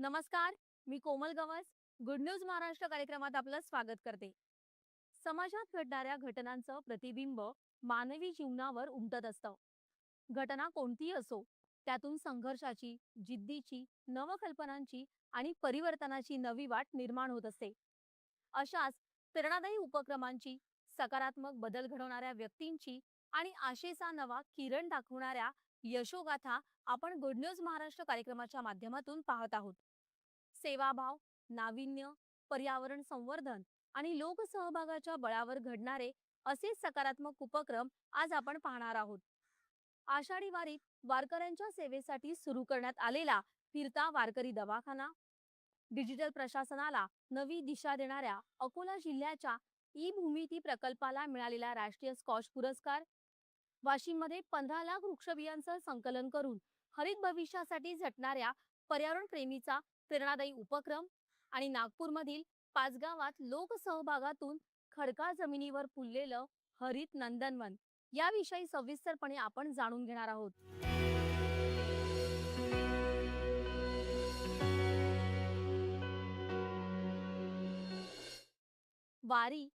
नमस्कार, मी कोमल Gawas. Good news Maharashtra कार्यक्रमात आपलं स्वागत करते. समाजात घडणाऱ्या घटनांचं प्रतिबिंब मानवी जीवनावर उमटत असतं. घटना कोणतीही असो, त्यातून संघर्षाची, जिद्दीची, नवकल्पनांची आणि परिवर्तनाची नवी वाट निर्माण होत असते. अशाच प्रेरणादायी उपक्रमांची, सकारात्मक बदल घडवणाऱ्या व्यक्तींची आणि आशेचा नवा किरण दाखवणाऱ्या यशोगाथा आपण गुड न्यूज महाराष्ट्र कार्यक्रमाच्या माध्यमातून पाहत आहोत. सेवाभाव, नाविन्य, पर्यावरण संवर्धन आणि लोकसहभागाच्या बळावर घडणारे असे सकारात्मक उपक्रम आज आपण पाहणार आहोत. आषाढी वारीत वारकऱ्यांच्या सेवेसाठी सुरू करण्यात आलेला फिरता वारकरी दवाखाना, डिजिटल प्रशासनाला नवी दिशा देणाऱ्या अकोला जिल्ह्याच्या ई भूमिती प्रकल्पाला मिळालेला राष्ट्रीय स्कॉच पुरस्कार, वाशिममध्ये 15 लाख वृक्षबियांचं संकलन करून हरित भविष्यासाठी झटणाऱ्या पर्यावरण प्रेमीचा प्रेरणादायी उपक्रम आणि नागपूरमधील 5 गावात लोकसहभागातून खडकाळ जमिनीवर फुललेलं हरित नंदनवन याविषयी सविस्तरपणे आपण जाणून घेणार आहोत. वारी